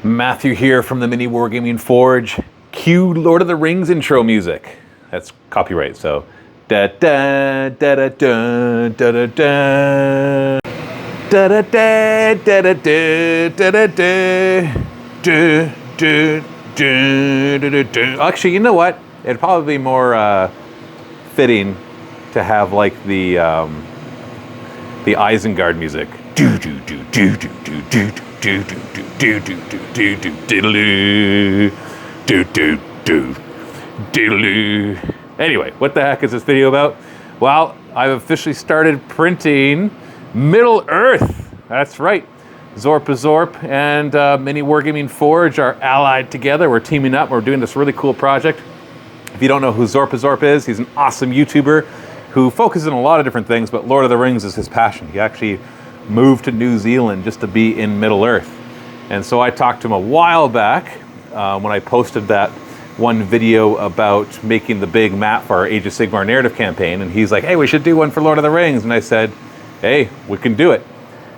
Matthew here from the Mini Wargaming Forge. Cue Lord of the Rings intro music. That's copyright, so da da da da da da da da da da da da da da da da da. Actually, you know what? It'd probably be more fitting to have like the Isengard music. Do do do do do do do do do do do do do do do do. Anyway, what the heck is this video about? Well, I've officially started printing Middle Earth. That's right. Zorpa Zorp and Mini Wargaming Forge are allied together. We're teaming up. We're doing this really cool project. If you don't know who Zorpa Zorp is, he's an awesome YouTuber who focuses on a lot of different things, but Lord of the Rings is his passion. He actually moved to New Zealand just to be in Middle Earth. And so I talked to him a while back when I posted that one video about making the big map for our Age of Sigmar narrative campaign. And he's like, hey, we should do one for Lord of the Rings. And I said, hey, we can do it.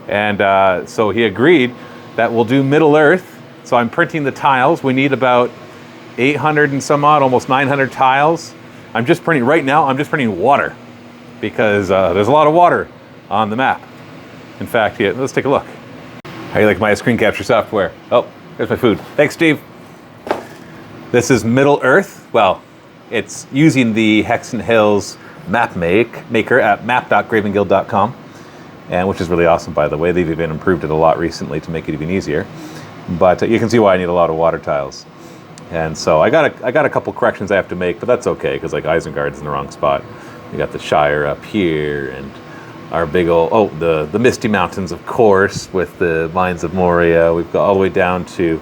And so he agreed that we'll do Middle Earth. So I'm printing the tiles. We need about 800 and some odd, almost 900 tiles. I'm just printing, right now, I'm just printing water because there's a lot of water on the map. In fact, yeah, let's take a look. How do you like my screen capture software? Oh, there's my food. Thanks, Steve. This is Middle Earth. Well, it's using the Hexton Hills map maker at map.gravenguild.com, and which is really awesome, by the way. They've even improved it a lot recently to make it even easier. But you can see why I need a lot of water tiles. And so I got a couple corrections I have to make, but that's okay because like Isengard's in the wrong spot. We got the Shire up here and our big old, the Misty Mountains, of course, with the Mines of Moria. We've got all the way down to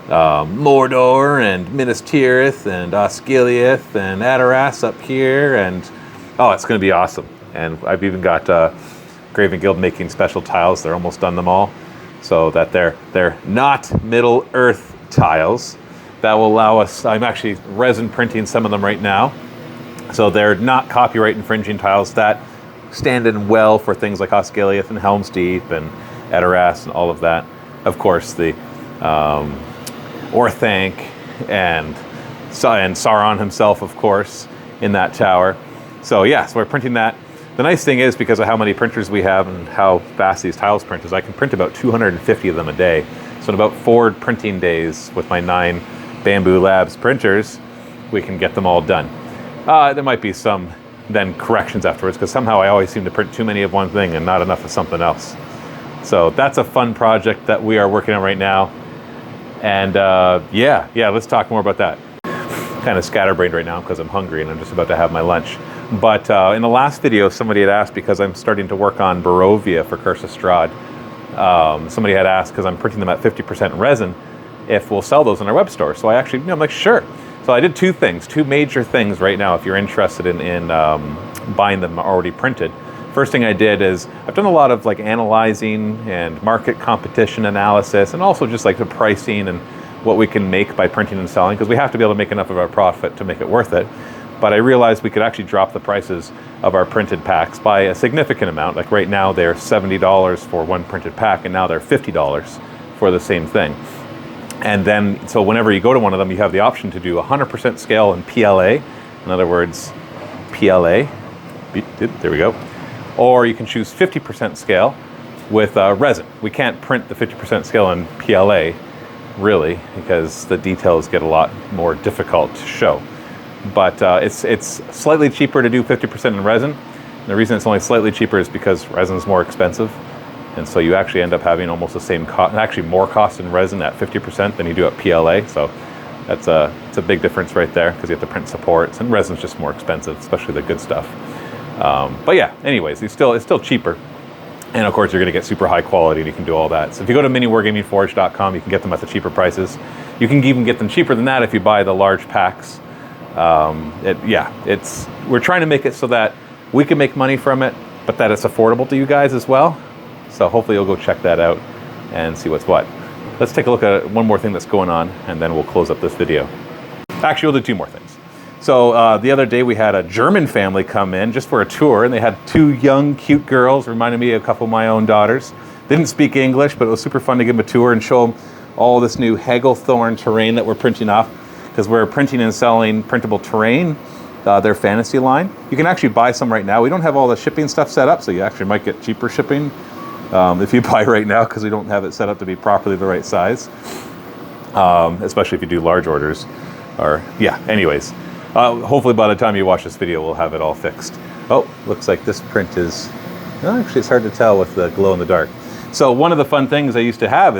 Mordor and Minas Tirith and Osgiliath and Adaras up here. And oh, it's going to be awesome. And I've even got Graven Guild making special tiles. They're almost done them all. So that they're not Middle Earth tiles. That will allow us, I'm actually resin printing some of them right now. So they're not copyright infringing tiles that stand in well for things like Osgiliath and Helm's Deep and Adaras and all of that. Of course, the Orthanc and Sauron himself, of course, in that tower. So yeah, so we're printing that. The nice thing is, because of how many printers we have and how fast these tiles print, is I can print about 250 of them a day. So in about 4 printing days with my 9 Bamboo Labs printers, we can get them all done. There might be some then corrections afterwards, because somehow I always seem to print too many of one thing and not enough of something else. So that's a fun project that we are working on right now. And yeah, let's talk more about that. Kind of scatterbrained right now because I'm hungry and I'm just about to have my lunch. But in the last video, somebody had asked, because I'm starting to work on Borovia for Curse of Strahd, somebody had asked, because I'm printing them at 50% resin, if we'll sell those in our web store. So I actually, I'm like, sure. So I did 2 things, 2 major things right now if you're interested in buying them already printed. First thing I did is I've done a lot of like analyzing and market competition analysis, and also just like the pricing and what we can make by printing and selling, because we have to be able to make enough of our profit to make it worth it. But I realized we could actually drop the prices of our printed packs by a significant amount. Like right now they're $70 for one printed pack, and now they're $50 for the same thing. And then, so whenever you go to one of them, you have the option to do 100% scale in PLA. In other words, PLA, there we go. Or you can choose 50% scale with resin. We can't print the 50% scale in PLA, really, because the details get a lot more difficult to show. But it's slightly cheaper to do 50% in resin. And the reason it's only slightly cheaper is because resin is more expensive. And so you actually end up having almost the same cost, actually more cost in resin at 50% than you do at PLA. So it's a big difference right there, because you have to print supports, and resin's just more expensive, especially the good stuff. But yeah, anyways, it's still cheaper. And of course, you're going to get super high quality, and you can do all that. So if you go to miniwargamingforge.com, you can get them at the cheaper prices. You can even get them cheaper than that if you buy the large packs. We're trying to make it so that we can make money from it, but that it's affordable to you guys as well. So hopefully you'll go check that out and see what's what. Let's take a look at one more thing that's going on, and then we'll close up this video. Actually, we'll do 2 more things. So the other day we had a German family come in just for a tour, and they had 2 young, cute girls, reminded me of a couple of my own daughters. They didn't speak English, but it was super fun to give them a tour and show them all this new Hexton terrain that we're printing off, because we're printing and selling Printable Terrain, their fantasy line. You can actually buy some right now. We don't have all the shipping stuff set up, so you actually might get cheaper shipping if you buy right now, because we don't have it set up to be properly the right size, especially if you do large orders. Or yeah, anyways, hopefully by the time you watch this video, we'll have it all fixed. Oh, looks like this print is, well, actually it's hard to tell with the glow in the dark. So one of the fun things I used to have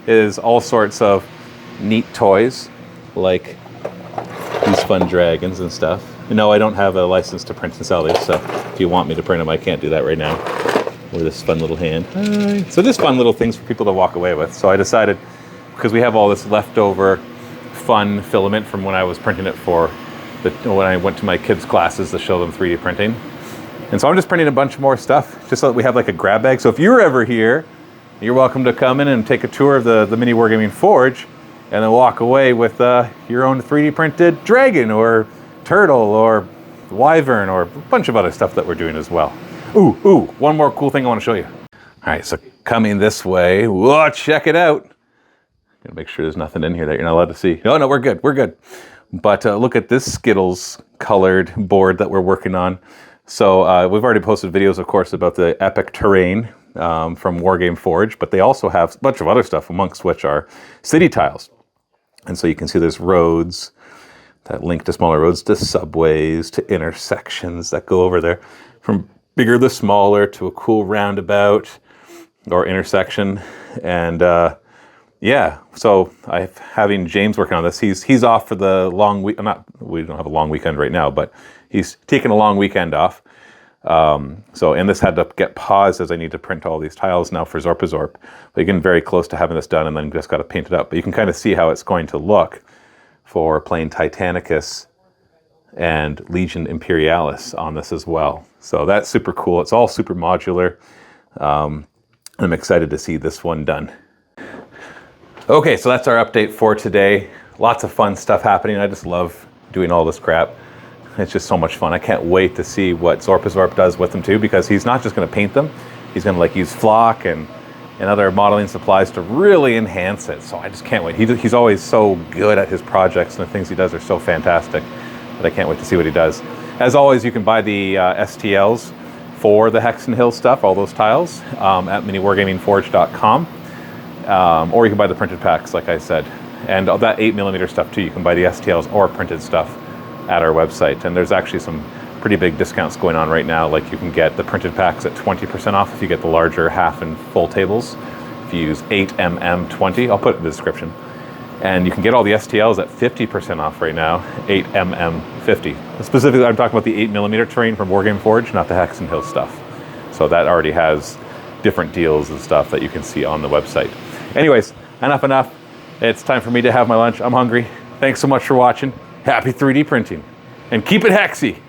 is all sorts of neat toys, like these fun dragons and stuff. No, I don't have a license to print and sell these, so if you want me to print them, I can't do that right now. Or this fun little hand. So just fun little things for people to walk away with. So I decided, because we have all this leftover fun filament from when I was printing it for when I went to my kids' classes to show them 3D printing. And so I'm just printing a bunch more stuff, just so that we have like a grab bag. So if you're ever here, you're welcome to come in and take a tour of the Mini Wargaming Forge, and then walk away with your own 3D printed dragon or turtle or wyvern or a bunch of other stuff that we're doing as well. Ooh, one more cool thing I want to show you. All right, so coming this way, whoa, check it out. Gotta make sure there's nothing in here that you're not allowed to see. No, we're good. But look at this Skittles colored board that we're working on. So we've already posted videos, of course, about the epic terrain from Wargame Forge, but they also have a bunch of other stuff, amongst which are city tiles. And so you can see there's roads that link to smaller roads, to subways, to intersections that go over there, from bigger to smaller, to a cool roundabout or intersection. And yeah, so having James working on this. He's off for the long week. We don't have a long weekend right now, but he's taking a long weekend off. And this had to get paused as I need to print all these tiles now for Zorpazorp. But you're getting very close to having this done, and then just got to paint it up. But you can kind of see how it's going to look for playing Titanicus and Legion Imperialis on this as well. So that's super cool. It's all super modular. I'm excited to see this one done. Okay, so that's our update for today. Lots of fun stuff happening. I just love doing all this crap. It's just so much fun. I can't wait to see what Zorpazorp does with them too, because he's not just going to paint them. He's going to use flock and other modeling supplies to really enhance it. So I just can't wait. He's always so good at his projects, and the things he does are so fantastic that I can't wait to see what he does. As always, you can buy the STLs for the Hexton Hills stuff, all those tiles, at miniwargamingforge.com. Or you can buy the printed packs, like I said. And that 8mm stuff too, you can buy the STLs or printed stuff at our website. And there's actually some pretty big discounts going on right now. Like you can get the printed packs at 20% off if you get the larger half and full tables. If you use 8mm20, I'll put it in the description. And you can get all the STLs at 50% off right now, 8mm50. Specifically, I'm talking about the 8mm terrain from Wargame Forge, not the Hexton Hills stuff. So that already has different deals and stuff that you can see on the website. Anyways, enough. It's time for me to have my lunch. I'm hungry. Thanks so much for watching. Happy 3D printing. And keep it hexy.